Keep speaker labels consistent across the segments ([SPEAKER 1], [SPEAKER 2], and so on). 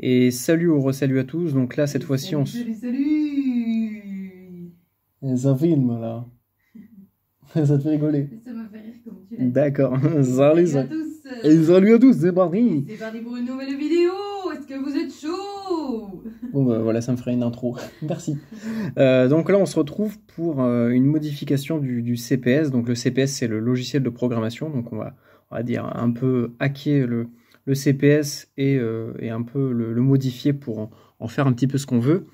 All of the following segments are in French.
[SPEAKER 1] Et salut ou re-salut à tous, donc là cette fois-ci on se...
[SPEAKER 2] Salut.
[SPEAKER 1] Ça filme là, ça te fait rigoler.
[SPEAKER 2] Ça m'a fait rire comme tu l'as dit.
[SPEAKER 1] D'accord,
[SPEAKER 2] Salut à tous.
[SPEAKER 1] Et salut à tous, c'est parti.
[SPEAKER 2] C'est parti pour une nouvelle vidéo. Est-ce que vous êtes chaud?
[SPEAKER 1] Bon bah voilà, ça me ferait une intro, merci. Donc là on se retrouve pour une modification du CPS, donc le CPS c'est le logiciel de programmation, donc on va dire un peu hacker le CPS et un peu le modifier pour en faire un petit peu ce qu'on veut.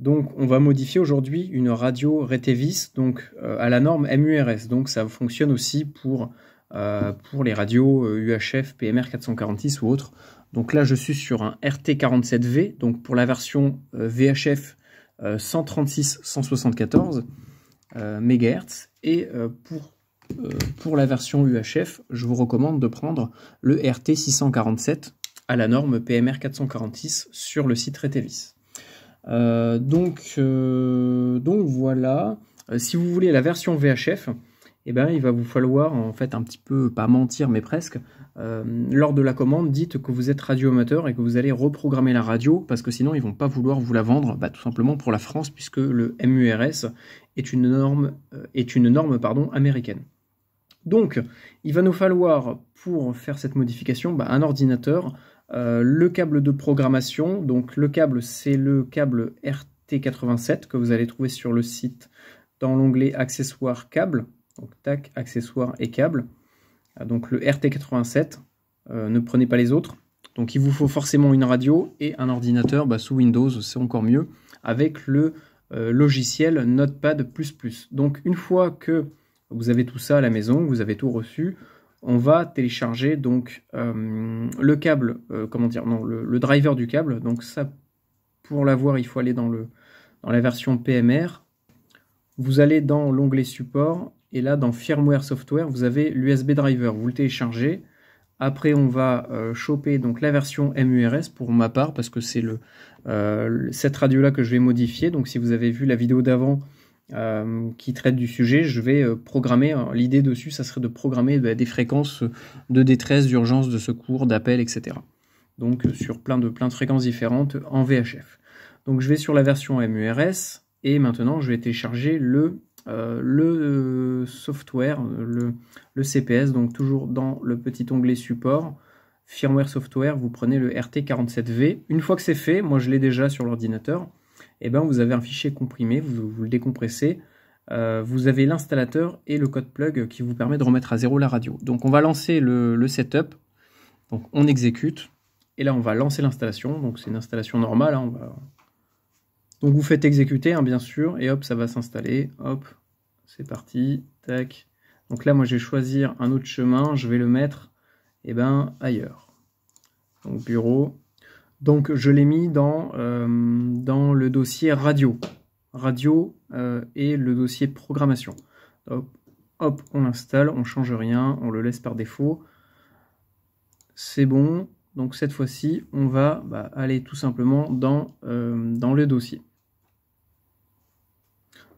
[SPEAKER 1] Donc on va modifier aujourd'hui une radio Retevis donc à la norme MURS. Donc ça fonctionne aussi pour les radios UHF, PMR 446 ou autres. Donc là je suis sur un RT47V, donc pour la version VHF 136-174 MHz. Et pour la version UHF, je vous recommande de prendre le RT647 à la norme PMR 446 sur le site Retevis. Donc voilà, si vous voulez la version VHF, eh ben, il va vous falloir en fait un petit peu, pas mentir mais presque, lors de la commande, dites que vous êtes radio-amateur et que vous allez reprogrammer la radio, parce que sinon ils vont pas vouloir vous la vendre, tout simplement pour la France, puisque le MURS est une norme américaine. Donc, il va nous falloir, pour faire cette modification, un ordinateur, le câble de programmation. Donc le câble, c'est le câble RT87 que vous allez trouver sur le site dans l'onglet accessoires câbles. Donc tac, accessoires et câbles. Donc le RT87, ne prenez pas les autres. Donc il vous faut forcément une radio et un ordinateur sous Windows, c'est encore mieux, avec le logiciel Notepad++. Donc une fois que vous avez tout ça à la maison, vous avez tout reçu, on va télécharger donc le câble, le driver du câble. Donc ça, pour l'avoir, il faut aller dans la version PMR. Vous allez dans l'onglet support et là dans firmware software, vous avez l'USB driver. Vous le téléchargez. Après, on va choper donc la version MURS pour ma part parce que c'est cette radio là que je vais modifier. Donc si vous avez vu la vidéo d'avant, qui traite du sujet, je vais programmer, l'idée dessus ça serait de programmer des fréquences de détresse, d'urgence, de secours, d'appel, etc. Donc sur plein de fréquences différentes en VHF. Donc je vais sur la version MURS et maintenant je vais télécharger le software, le CPS, donc toujours dans le petit onglet support, firmware software, vous prenez le RT47V. Une fois que c'est fait, moi je l'ai déjà sur l'ordinateur, et vous avez un fichier comprimé, vous le décompressez, vous avez l'installateur et le code plug qui vous permet de remettre à zéro la radio. Donc on va lancer le setup, donc on exécute, et là on va lancer l'installation, donc c'est une installation normale, hein, donc vous faites exécuter bien sûr, et hop ça va s'installer, hop, c'est parti, tac. Donc là moi je vais choisir un autre chemin, je vais le mettre ailleurs. Donc bureau. Donc je l'ai mis dans le dossier radio et le dossier programmation. Hop, on l'installe, on change rien, on le laisse par défaut. C'est bon. Donc cette fois-ci, on va aller tout simplement dans le dossier.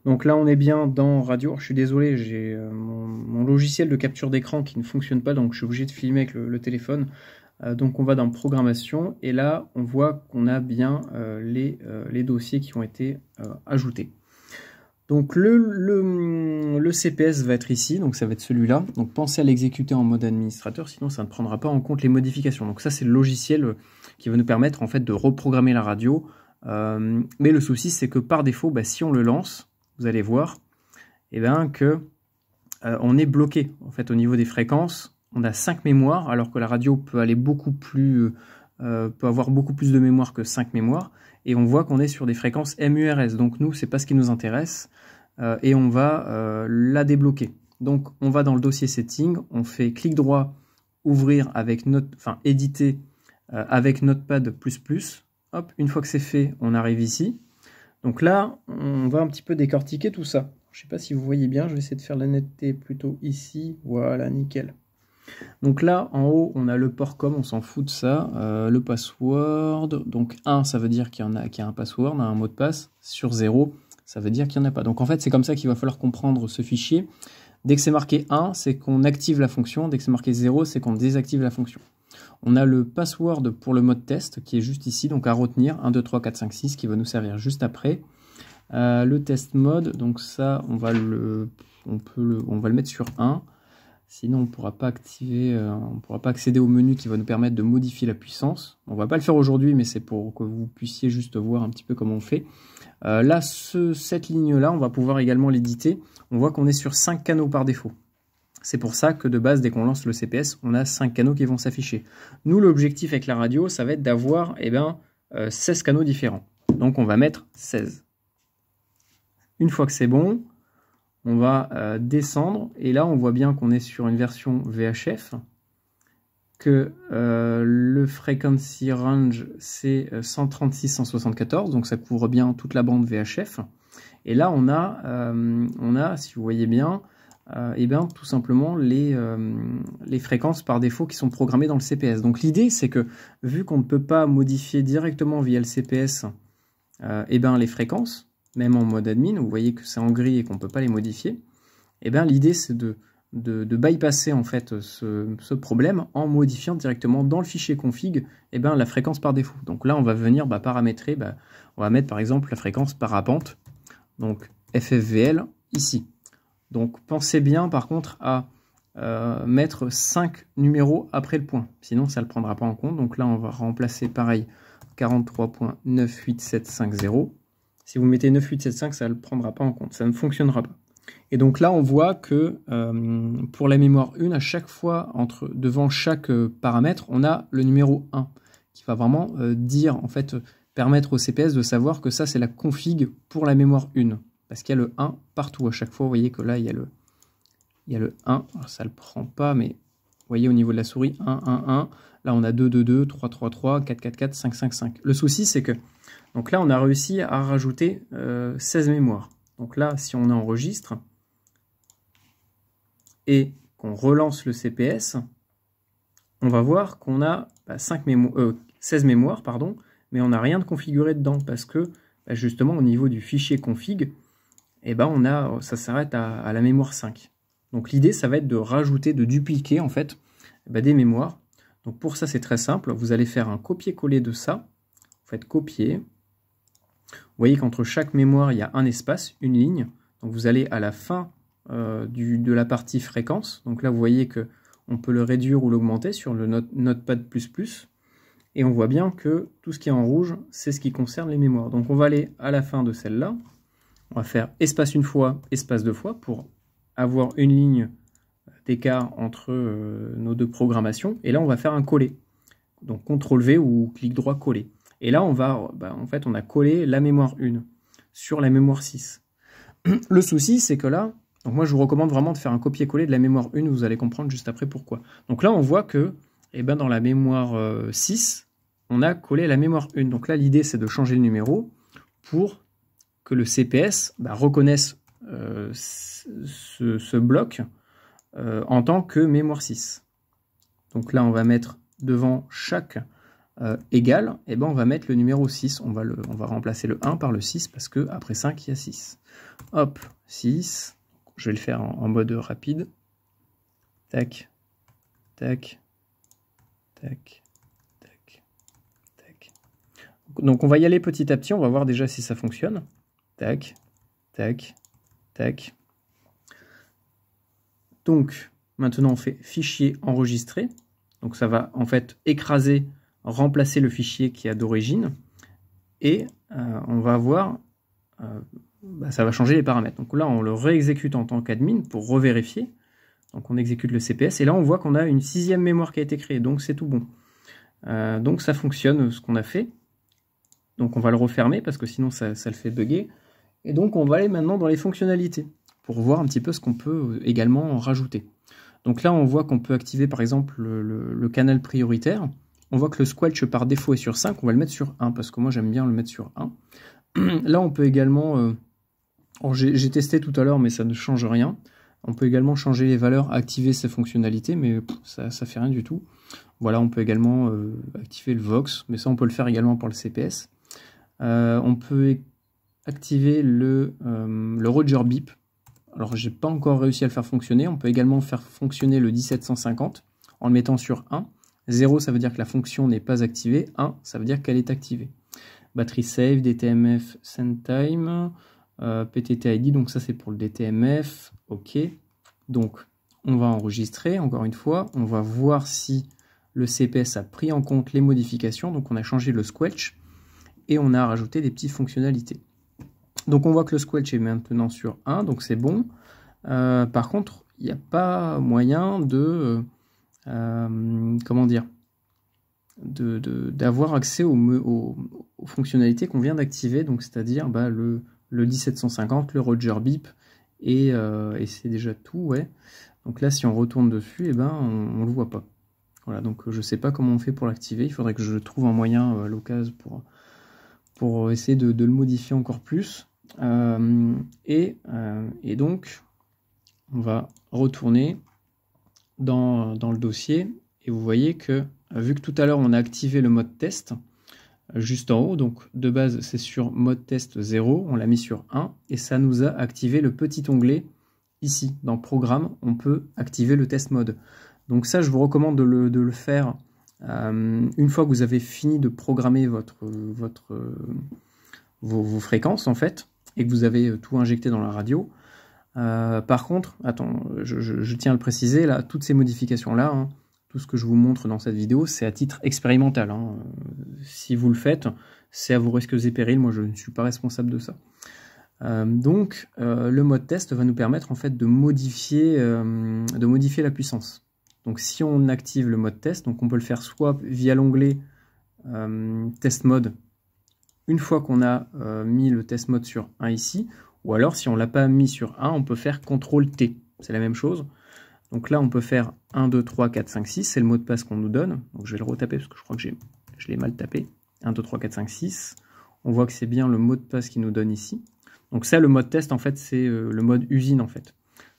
[SPEAKER 1] Donc là, on est bien dans radio. Alors, je suis désolé, j'ai mon logiciel de capture d'écran qui ne fonctionne pas, donc je suis obligé de filmer avec le téléphone. Donc on va dans programmation et là on voit qu'on a bien les dossiers qui ont été ajoutés. Donc le CPS va être ici, donc ça va être celui-là. Donc pensez à l'exécuter en mode administrateur, sinon ça ne prendra pas en compte les modifications. Donc ça c'est le logiciel qui va nous permettre en fait de reprogrammer la radio. Mais le souci c'est que par défaut, si on le lance, vous allez voir que on est bloqué en fait au niveau des fréquences. On a 5 mémoires, alors que la radio peut aller peut avoir beaucoup plus de mémoire que 5 mémoires. Et on voit qu'on est sur des fréquences MURS. Donc nous, c'est pas ce qui nous intéresse. Et on va la débloquer. Donc on va dans le dossier setting, on fait clic droit, ouvrir avec éditer avec Notepad++. Hop, une fois que c'est fait, on arrive ici. Donc là, on va un petit peu décortiquer tout ça. Je sais pas si vous voyez bien, je vais essayer de faire la netteté plutôt ici. Voilà, nickel. Donc là, en haut, on a le port com, on s'en fout de ça. Le password, donc 1, ça veut dire qu'il y a un password, un mot de passe. Sur 0, ça veut dire qu'il n'y en a pas. Donc en fait, c'est comme ça qu'il va falloir comprendre ce fichier. Dès que c'est marqué 1, c'est qu'on active la fonction. Dès que c'est marqué 0, c'est qu'on désactive la fonction. On a le password pour le mode test qui est juste ici, donc à retenir, 1, 2, 3, 4, 5, 6, qui va nous servir juste après. Le test mode, donc ça, on va le mettre sur 1. Sinon, on ne pourra pas accéder au menu qui va nous permettre de modifier la puissance. On ne va pas le faire aujourd'hui, mais c'est pour que vous puissiez juste voir un petit peu comment on fait. Là, cette ligne-là, on va pouvoir également l'éditer. On voit qu'on est sur 5 canaux par défaut. C'est pour ça que de base, dès qu'on lance le CPS, on a 5 canaux qui vont s'afficher. Nous, l'objectif avec la radio, ça va être d'avoir 16 canaux différents. Donc, on va mettre 16. Une fois que c'est bon, on va descendre, et là on voit bien qu'on est sur une version VHF, que le frequency range c'est 136-174, donc ça couvre bien toute la bande VHF. Et là on a si vous voyez bien, tout simplement les fréquences par défaut qui sont programmées dans le CPS. Donc l'idée c'est que vu qu'on ne peut pas modifier directement via le CPS les fréquences, même en mode admin, vous voyez que c'est en gris et qu'on ne peut pas les modifier, l'idée c'est de bypasser en fait ce problème en modifiant directement dans le fichier config la fréquence par défaut. Donc là on va venir paramétrer, on va mettre par exemple la fréquence parapente, donc FFVL ici. Donc pensez bien par contre à mettre 5 numéros après le point, sinon ça ne le prendra pas en compte. Donc là on va remplacer pareil 43.98750. Si vous mettez 9875, ça ne le prendra pas en compte, ça ne fonctionnera pas. Et donc là, on voit que pour la mémoire 1, à chaque fois, devant chaque paramètre, on a le numéro 1, qui va vraiment permettre au CPS de savoir que ça, c'est la config pour la mémoire 1. Parce qu'il y a le 1 partout. À chaque fois, vous voyez que là, il y a le 1. Alors, ça ne le prend pas, mais vous voyez au niveau de la souris, 1, 1, 1. Là, on a 2, 2, 2, 3, 3, 3, 4, 4, 4, 5, 5, 5. Le souci, c'est que donc là, on a réussi à rajouter 16 mémoires. Donc là, si on enregistre et qu'on relance le CPS, on va voir qu'on a 16 mémoires, mais on n'a rien de configuré dedans parce que justement au niveau du fichier config, ça s'arrête à la mémoire 5. Donc l'idée, ça va être de rajouter, de dupliquer en fait des mémoires. Donc pour ça, c'est très simple. Vous allez faire un copier-coller de ça. Vous faites copier. Vous voyez qu'entre chaque mémoire, il y a un espace, une ligne. Donc vous allez à la fin de la partie fréquence. Donc là, vous voyez qu'on peut le réduire ou l'augmenter sur le Notepad++. Et on voit bien que tout ce qui est en rouge, c'est ce qui concerne les mémoires. Donc on va aller à la fin de celle-là. On va faire espace une fois, espace deux fois pour avoir une ligne d'écart entre nos deux programmations. Et là, on va faire un coller. Donc CTRL-V ou clic droit coller. Et là, on a collé la mémoire 1 sur la mémoire 6. Le souci, c'est que là, donc moi, je vous recommande vraiment de faire un copier-coller de la mémoire 1. Vous allez comprendre juste après pourquoi. Donc là, on voit que dans la mémoire 6, on a collé la mémoire 1. Donc là, l'idée, c'est de changer le numéro pour que le CPS reconnaisse ce bloc en tant que mémoire 6. Donc là, on va mettre devant chaque égal, on va mettre le numéro 6. On va remplacer le 1 par le 6 parce qu'après 5, il y a 6. Hop, 6. Je vais le faire en mode rapide. Tac, tac, tac, tac, tac. Donc on va y aller petit à petit. On va voir déjà si ça fonctionne. Tac, tac, tac. Donc maintenant on fait fichier enregistré. Donc ça va en fait écraser, remplacer le fichier qui a d'origine. Et on va voir, ça va changer les paramètres. Donc là on le réexécute en tant qu'admin pour revérifier. Donc on exécute le CPS et là on voit qu'on a une 6e mémoire qui a été créée. Donc c'est tout bon. Donc ça fonctionne ce qu'on a fait. Donc on va le refermer parce que sinon ça le fait bugger. Et donc on va aller maintenant dans les fonctionnalités pour voir un petit peu ce qu'on peut également rajouter. Donc là on voit qu'on peut activer par exemple le canal prioritaire. On voit que le squelch par défaut est sur 5, on va le mettre sur 1 parce que moi j'aime bien le mettre sur 1. Là on peut également, j'ai testé tout à l'heure mais ça ne change rien. On peut également changer les valeurs, activer ces fonctionnalités, mais ça fait rien du tout. Voilà, on peut également activer le Vox, mais ça on peut le faire également pour le CPS. On peut activer le Roger Beep. Alors j'ai pas encore réussi à le faire fonctionner. On peut également faire fonctionner le 1750 en le mettant sur 1. 0, ça veut dire que la fonction n'est pas activée. 1, ça veut dire qu'elle est activée. Battery save, DTMF, send time, PTT ID, donc ça c'est pour le DTMF. OK. Donc, on va enregistrer, encore une fois. On va voir si le CPS a pris en compte les modifications. Donc, on a changé le squelch et on a rajouté des petites fonctionnalités. Donc, on voit que le squelch est maintenant sur 1, donc c'est bon. Par contre, il n'y a pas moyen de... comment dire, d'avoir accès aux fonctionnalités qu'on vient d'activer, donc c'est-à-dire le 17750, le Roger Beep, et c'est déjà tout, ouais. Donc là, si on retourne dessus, on le voit pas. Voilà, donc je sais pas comment on fait pour l'activer, il faudrait que je trouve un moyen à l'occasion pour essayer de le modifier encore plus. Et donc, on va retourner dans le dossier, et vous voyez que, vu que tout à l'heure on a activé le mode test, juste en haut, donc de base c'est sur mode test 0, on l'a mis sur 1, et ça nous a activé le petit onglet ici, dans programme, on peut activer le test mode. Donc ça je vous recommande de le faire une fois que vous avez fini de programmer vos fréquences en fait, et que vous avez tout injecté dans la radio. Par contre, attends, je tiens à le préciser, là, toutes ces modifications-là, hein, tout ce que je vous montre dans cette vidéo, c'est à titre expérimental. Hein. Si vous le faites, c'est à vos risques et périls, moi je ne suis pas responsable de ça. Donc, le mode test va nous permettre en fait de modifier la puissance. Donc si on active le mode test, donc on peut le faire soit via l'onglet test mode, une fois qu'on a mis le test mode sur 1 ici, ou alors, si on ne l'a pas mis sur 1, on peut faire CTRL-T. C'est la même chose. Donc là, on peut faire 1, 2, 3, 4, 5, 6. C'est le mot de passe qu'on nous donne. Donc je vais le retaper parce que je crois que je l'ai mal tapé. 1, 2, 3, 4, 5, 6. On voit que c'est bien le mot de passe qu'il nous donne ici. Donc ça, le mode test, en fait, c'est le mode usine, en fait.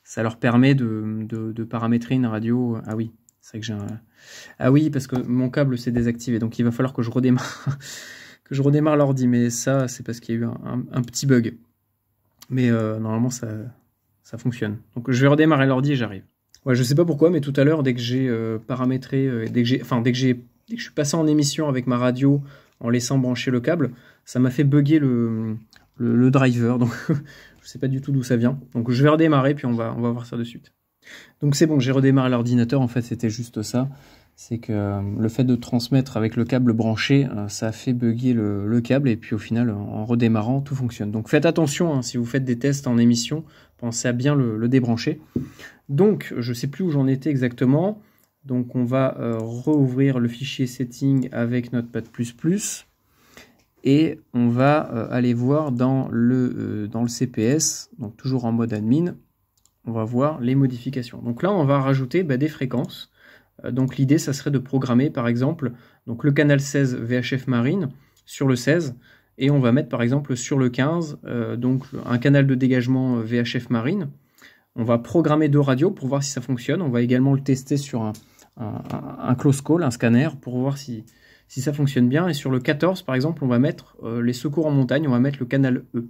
[SPEAKER 1] Ça leur permet de paramétrer une radio. Ah oui, c'est vrai que j'ai un... Ah oui, parce que mon câble s'est désactivé. Donc il va falloir que je redémarre l'ordi. Mais ça, c'est parce qu'il y a eu un petit bug. Mais normalement ça fonctionne. Donc je vais redémarrer l'ordi et j'arrive. Ouais, je sais pas pourquoi, mais tout à l'heure, dès que j'ai paramétré, dès que je suis passé en émission avec ma radio en laissant brancher le câble, ça m'a fait bugger le driver. Donc je sais pas du tout d'où ça vient. Donc je vais redémarrer puis on va voir ça de suite. Donc c'est bon, j'ai redémarré l'ordinateur. En fait, c'était juste ça. C'est que le fait de transmettre avec le câble branché, ça a fait bugger le câble, et puis au final, en redémarrant, tout fonctionne. Donc faites attention, hein, si vous faites des tests en émission, pensez à bien le débrancher. Donc, je ne sais plus où j'en étais exactement. Donc on va rouvrir le fichier setting avec Notepad++, et on va aller voir dans le CPS, donc toujours en mode admin, on va voir les modifications. Donc là, on va rajouter des fréquences. Donc l'idée, ça serait de programmer, par exemple, donc le canal 16 VHF Marine sur le 16, et on va mettre, par exemple, sur le 15, donc un canal de dégagement VHF Marine. On va programmer 2 radios pour voir si ça fonctionne. On va également le tester sur un close call, un scanner, pour voir si ça fonctionne bien. Et sur le 14, par exemple, on va mettre les secours en montagne, on va mettre le canal E.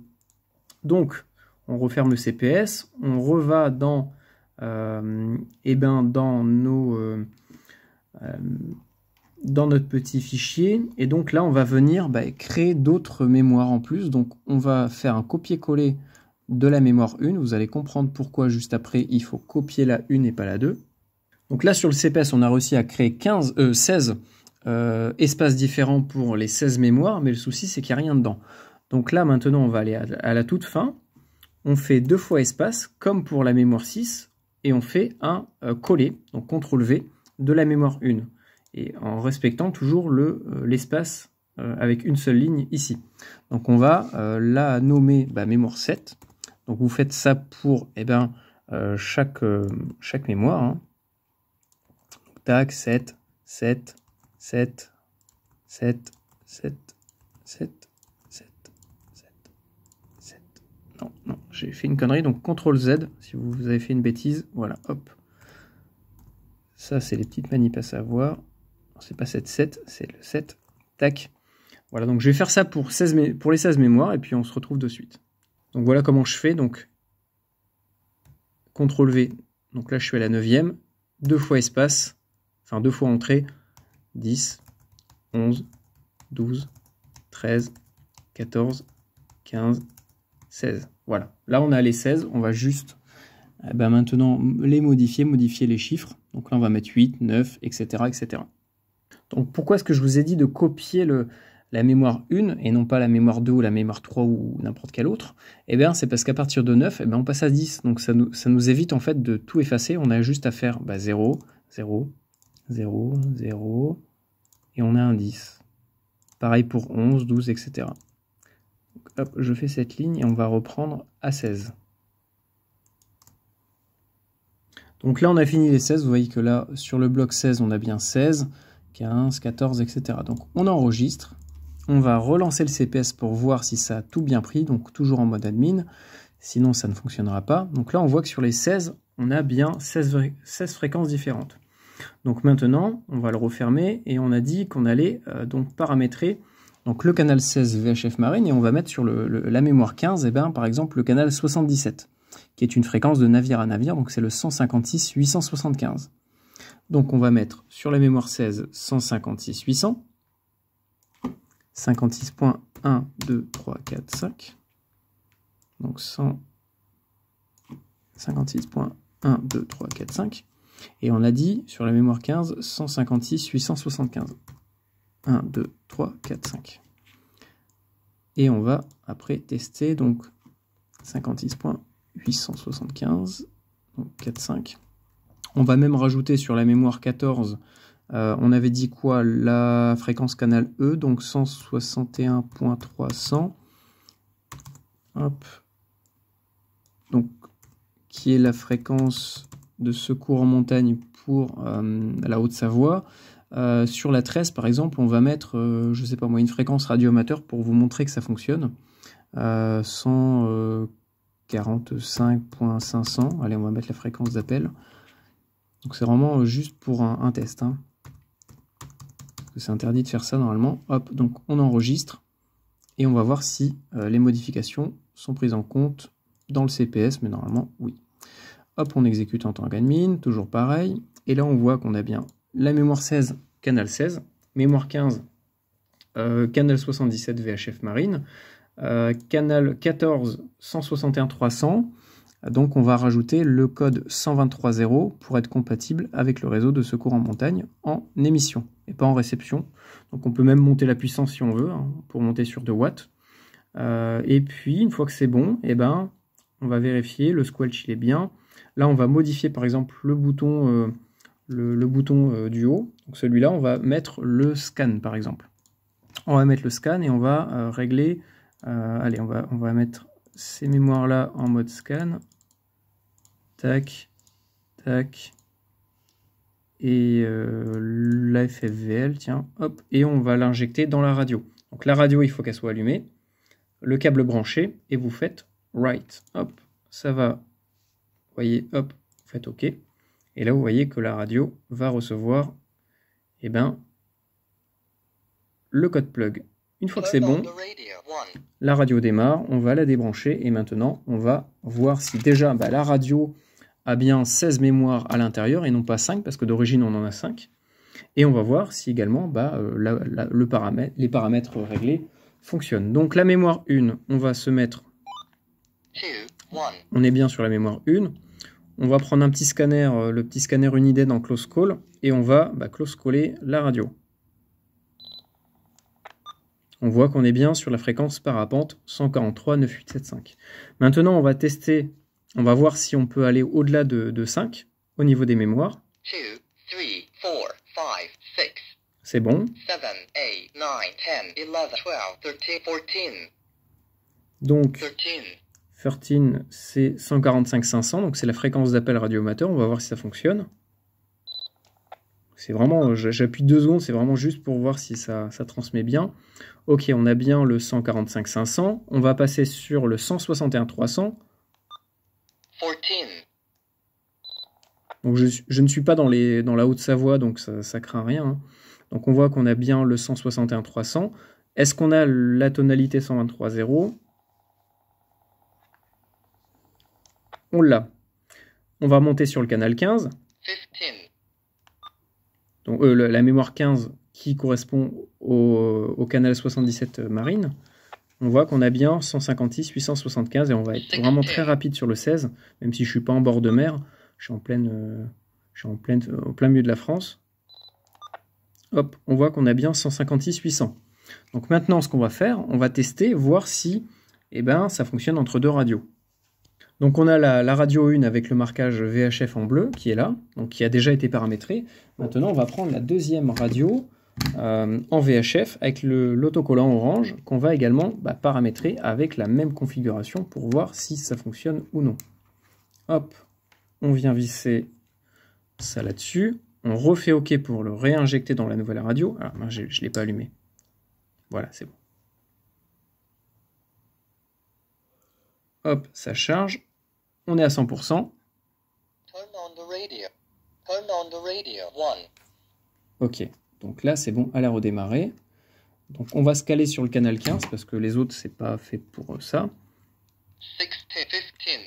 [SPEAKER 1] Donc, on referme le CPS, on reva dans dans notre petit fichier, et donc là on va venir créer d'autres mémoires en plus. Donc on va faire un copier-coller de la mémoire 1, vous allez comprendre pourquoi juste après il faut copier la 1 et pas la 2. Donc là sur le CPS on a réussi à créer 16 espaces différents pour les 16 mémoires, mais le souci c'est qu'il n'y a rien dedans. Donc là maintenant on va aller à la toute fin, on fait 2 fois espace comme pour la mémoire 6, et on fait un coller, donc CTRL-V, de la mémoire 1, et en respectant toujours l'espace avec une seule ligne ici. Donc on va la nommer mémoire 7. Donc vous faites ça pour chaque mémoire. Hein. Tac, 7, 7, 7, 7, 7, 7, 7, 7. Non, j'ai fait une connerie, donc CTRL-Z, si vous avez fait une bêtise, voilà, hop. Ça, c'est les petites manips à savoir. C'est pas 7, 7, c'est le 7, tac. Voilà, donc je vais faire ça pour les 16 mémoires, et puis on se retrouve de suite. Donc voilà comment je fais, donc CTRL-V, donc là je suis à la 9e, 2 fois espace, enfin 2 fois entrée, 10, 11, 12, 13, 14, 15, 16. Voilà. Là, on a les 16. On va juste maintenant les modifier les chiffres. Donc là, on va mettre 8, 9, etc. etc. Donc pourquoi est-ce que je vous ai dit de copier la mémoire 1 et non pas la mémoire 2 ou la mémoire 3 ou n'importe quelle autre? Eh bien, c'est parce qu'à partir de 9, on passe à 10. Donc ça nous évite en fait de tout effacer. On a juste à faire 0, 0, 0, 0, et on a un 10. Pareil pour 11, 12, etc. Donc, hop, je fais cette ligne et on va reprendre à 16. Donc là, on a fini les 16. Vous voyez que là, sur le bloc 16, on a bien 16, 15, 14, etc. Donc on enregistre. On va relancer le CPS pour voir si ça a tout bien pris. Donc toujours en mode admin. Sinon, ça ne fonctionnera pas. Donc là, on voit que sur les 16, on a bien 16 fréquences différentes. Donc maintenant, on va le refermer et on a dit qu'on allait donc paramétrer donc le canal 16 VHF Marine et on va mettre sur la mémoire 15, par exemple, le canal 77, qui est une fréquence de navire à navire, donc c'est le 156 875. Donc on va mettre sur la mémoire 16 156 800, 56.1, 2, 3, 4, 5. Donc 156.1, 2, 3, 4, 5. Et on a dit sur la mémoire 15, 156 875. 1, 2, 3, 4, 5. Et on va après tester, donc 56.875, donc 4, 5. On va même rajouter sur la mémoire 14, on avait dit quoi? La fréquence canal E, donc 161.300. Hop. Donc, qui est la fréquence de secours en montagne pour la Haute-Savoie. Sur la 13, par exemple, on va mettre, je sais pas moi, une fréquence radioamateur pour vous montrer que ça fonctionne. 145.500. Allez, on va mettre la fréquence d'appel. Donc c'est vraiment juste pour un test. Hein. C'est interdit de faire ça normalement. Hop, donc on enregistre et on va voir si les modifications sont prises en compte dans le CPS, mais normalement oui. Hop, on exécute en tant qu'admin, toujours pareil. Et là on voit qu'on a bien la mémoire 16, canal 16, mémoire 15, canal 77 VHF Marine, canal 14, 161.300. Donc on va rajouter le code 123.0 pour être compatible avec le réseau de secours en montagne en émission et pas en réception. Donc on peut même monter la puissance si on veut, hein, pour monter sur 2 watts. Et puis une fois que c'est bon, on va vérifier, le squelch il est bien. Là on va modifier par exemple le bouton, du haut. Donc celui-là on va mettre le scan par exemple. On va mettre le scan et on va régler, allez on va mettre ces mémoires là en mode scan, tac, tac, et la FFVL, tiens, hop, et on va l'injecter dans la radio. Donc la radio, il faut qu'elle soit allumée, le câble branché, et vous faites write, hop, ça va, vous voyez, hop, vous faites OK, et là vous voyez que la radio va recevoir, le code plug. Une fois que c'est bon, la radio démarre, on va la débrancher et maintenant on va voir si déjà la radio a bien 16 mémoires à l'intérieur et non pas 5 parce que d'origine on en a 5. Et on va voir si également les paramètres réglés fonctionnent. Donc la mémoire 1, on va se mettre, on est bien sur la mémoire 1. On va prendre un petit scanner, le petit scanner Uniden en close call et on va close caller la radio. On voit qu'on est bien sur la fréquence parapente 143.9875. Maintenant, on va tester, on va voir si on peut aller au-delà de 5 au niveau des mémoires.
[SPEAKER 3] 2, 3, 4, 5, 6.
[SPEAKER 1] C'est bon.
[SPEAKER 3] 7, 8, 9, 10, 11, 12, 13, 14.
[SPEAKER 1] Donc,
[SPEAKER 3] 13.
[SPEAKER 1] C'est 145.500, donc c'est la fréquence d'appel radioamateur. On va voir si ça fonctionne. C'est vraiment, j'appuie 2 secondes, c'est vraiment juste pour voir si ça transmet bien. Ok, on a bien le 145.500. On va passer sur le 161.300.
[SPEAKER 3] 14.
[SPEAKER 1] Donc je ne suis pas dans la Haute-Savoie, donc ça craint rien. Hein. Donc on voit qu'on a bien le 161.300. Est-ce qu'on a la tonalité 123.0? On l'a. On va monter sur le canal 15.
[SPEAKER 3] 15.
[SPEAKER 1] Donc la mémoire 15 qui correspond au canal 77 Marine, on voit qu'on a bien 156, 875 et on va être vraiment très rapide sur le 16, même si je suis pas en bord de mer, je suis au plein milieu de la France. Hop, on voit qu'on a bien 156, 800. Donc maintenant, ce qu'on va faire, on va tester, voir si ça fonctionne entre deux radios. Donc on a la radio 1 avec le marquage VHF en bleu qui est là, donc qui a déjà été paramétré. Maintenant, on va prendre la deuxième radio en VHF avec l'autocollant orange qu'on va également paramétrer avec la même configuration pour voir si ça fonctionne ou non. Hop, on vient visser ça là-dessus. On refait OK pour le réinjecter dans la nouvelle radio. Alors, moi, je ne l'ai pas allumé. Voilà, c'est bon. Hop, ça charge. On est à 100%. OK, donc là, c'est bon, elle a redémarré. Donc, on va se caler sur le canal 15 parce que les autres, c'est pas fait pour ça.
[SPEAKER 3] 16, 15.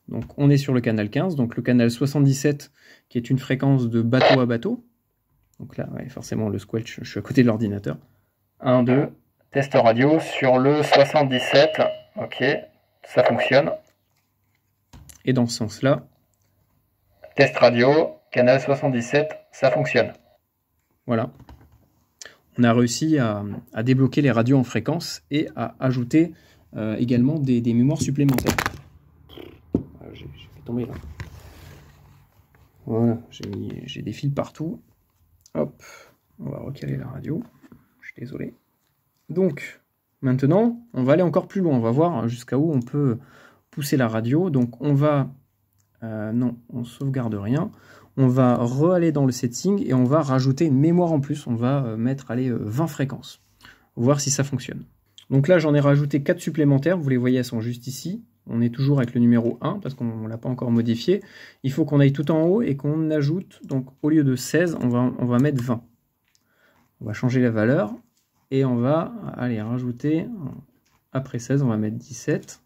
[SPEAKER 1] Donc, on est sur le canal 15, donc le canal 77 qui est une fréquence de bateau à bateau. Donc là, ouais, forcément, le squelch, je suis à côté de l'ordinateur. 1, 2, test radio sur le 77. OK, ça fonctionne. Et dans ce sens-là, test radio, canal 77, ça fonctionne. Voilà. On a réussi à débloquer les radios en fréquence et à ajouter également des mémoires supplémentaires. J'ai fait tomber là. Voilà, j'ai des fils partout. Hop, on va recaler la radio. Je suis désolé. Donc, maintenant, on va aller encore plus loin. On va voir jusqu'à où on peut pousser la radio. Donc, on va... non, on sauvegarde rien. On va re-aller dans le setting et on va rajouter une mémoire en plus. On va mettre, allez, 20 fréquences. Voir si ça fonctionne. Donc là, j'en ai rajouté 4 supplémentaires. Vous les voyez, elles sont juste ici. On est toujours avec le numéro 1 parce qu'on ne l'a pas encore modifié. Il faut qu'on aille tout en haut et qu'on ajoute, donc au lieu de 16, on va mettre 20. On va changer la valeur et on va aller rajouter, après 16, on va mettre 17.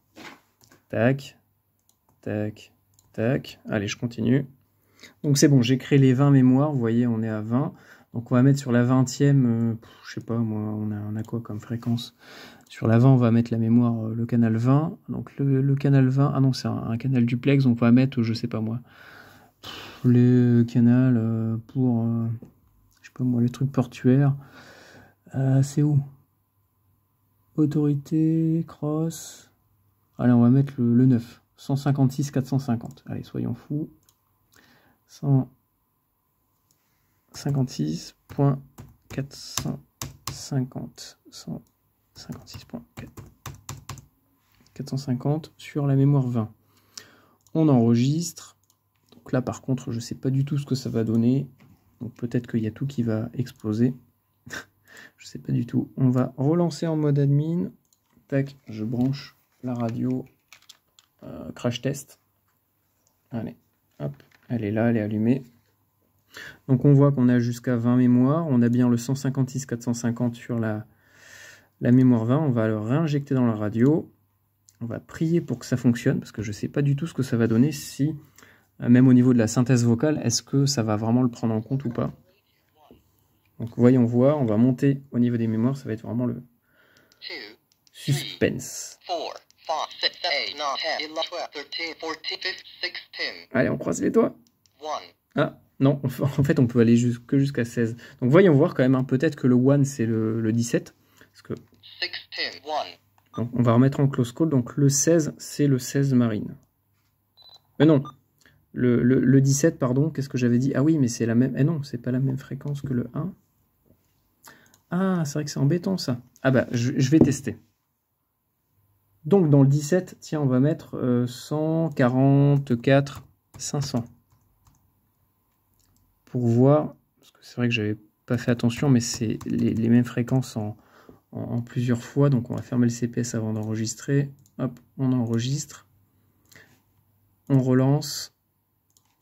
[SPEAKER 1] Tac, tac, tac. Allez, je continue. Donc c'est bon, j'ai créé les 20 mémoires. Vous voyez, on est à 20. Donc on va mettre sur la 20e, je sais pas moi, on a quoi comme fréquence? Sur la 20, on va mettre la mémoire, le canal 20. Donc le canal 20, ah non, c'est un canal duplex, donc on va mettre, je sais pas moi, le canal pour, je sais pas moi, les trucs portuaires. C'est où? Autorité, cross. Allez, on va mettre le 9. 156 450. Allez, soyons fous. 156.450. 156.450 sur la mémoire 20. On enregistre. Donc là, par contre, je ne sais pas du tout ce que ça va donner. Donc peut-être qu'il y a tout qui va exploser. Je ne sais pas du tout. On va relancer en mode admin. Tac, je branche la radio crash test. Allez, hop, elle est là, elle est allumée. Donc on voit qu'on a jusqu'à 20 mémoires. On a bien le 156 450 sur la mémoire 20. On va le réinjecter dans la radio. On va prier pour que ça fonctionne, parce que je ne sais pas du tout ce que ça va donner, si, même au niveau de la synthèse vocale, est-ce que ça va vraiment le prendre en compte ou pas. Donc voyons voir, on va monter au niveau des mémoires, ça va être vraiment le suspense. Allez, on croise les doigts. Ah, non, en fait, on peut aller que jusqu'à 16. Donc voyons voir quand même, hein. Peut-être que le 1, c'est le 17. Parce que... Donc, on va remettre en close call. Donc le 16, c'est le 16 marine. Non, le 17, pardon, qu'est-ce que j'avais dit? Ah oui, mais c'est la même... Eh non, c'est pas la même fréquence que le 1. Ah, c'est vrai que c'est embêtant, ça. Ah bah, je vais tester. Donc dans le 17, tiens, on va mettre 144 500. Pour voir, parce que c'est vrai que j'avais pas fait attention, mais c'est les mêmes fréquences en plusieurs fois. Donc on va fermer le CPS avant d'enregistrer. Hop, on enregistre. On relance.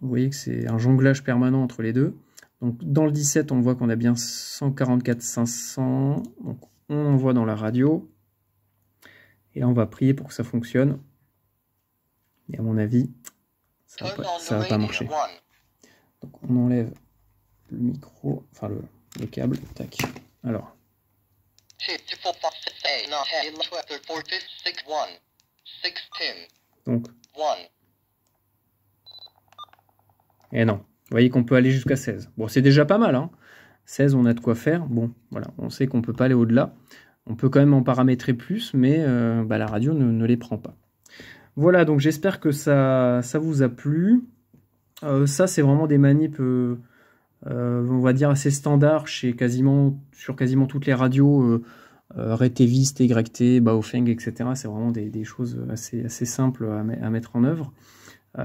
[SPEAKER 1] Vous voyez que c'est un jonglage permanent entre les deux. Donc dans le 17, on voit qu'on a bien 144 500. Donc on envoie dans la radio. Et là, on va prier pour que ça fonctionne. Et à mon avis, ça va pas marcher. Donc on enlève le micro, enfin le câble, tac. Alors. Donc. Et non, vous voyez qu'on peut aller jusqu'à 16. Bon, c'est déjà pas mal, hein. 16, on a de quoi faire. Bon, voilà, on sait qu'on peut pas aller au-delà. On peut quand même en paramétrer plus, mais la radio ne les prend pas. Voilà, donc j'espère que ça vous a plu. Ça, c'est vraiment des manips, on va dire, assez standards sur quasiment toutes les radios, Retevis, TYT, Baofeng, etc. C'est vraiment des choses assez simples à mettre en œuvre.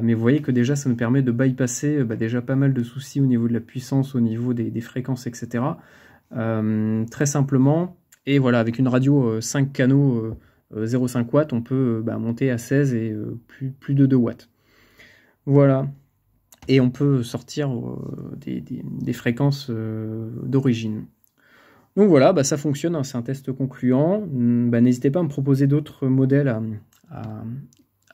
[SPEAKER 1] Mais vous voyez que déjà, ça nous permet de bypasser déjà pas mal de soucis au niveau de la puissance, au niveau des fréquences, etc. Très simplement. Et voilà, avec une radio 5 canaux 0,5 watts, on peut monter à 16 et plus de 2 watts. Voilà. Et on peut sortir des fréquences d'origine. Donc voilà, ça fonctionne, hein, c'est un test concluant. N'hésitez pas à me proposer d'autres modèles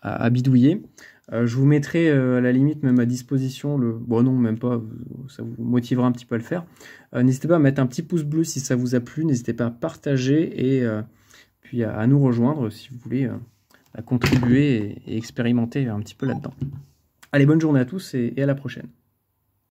[SPEAKER 1] à bidouiller. Je vous mettrai à la limite même à disposition bon non, même pas, ça vous motivera un petit peu à le faire. N'hésitez pas à mettre un petit pouce bleu si ça vous a plu, n'hésitez pas à partager et puis à nous rejoindre si vous voulez à contribuer et expérimenter un petit peu là-dedans. Allez, bonne journée à tous et à la prochaine.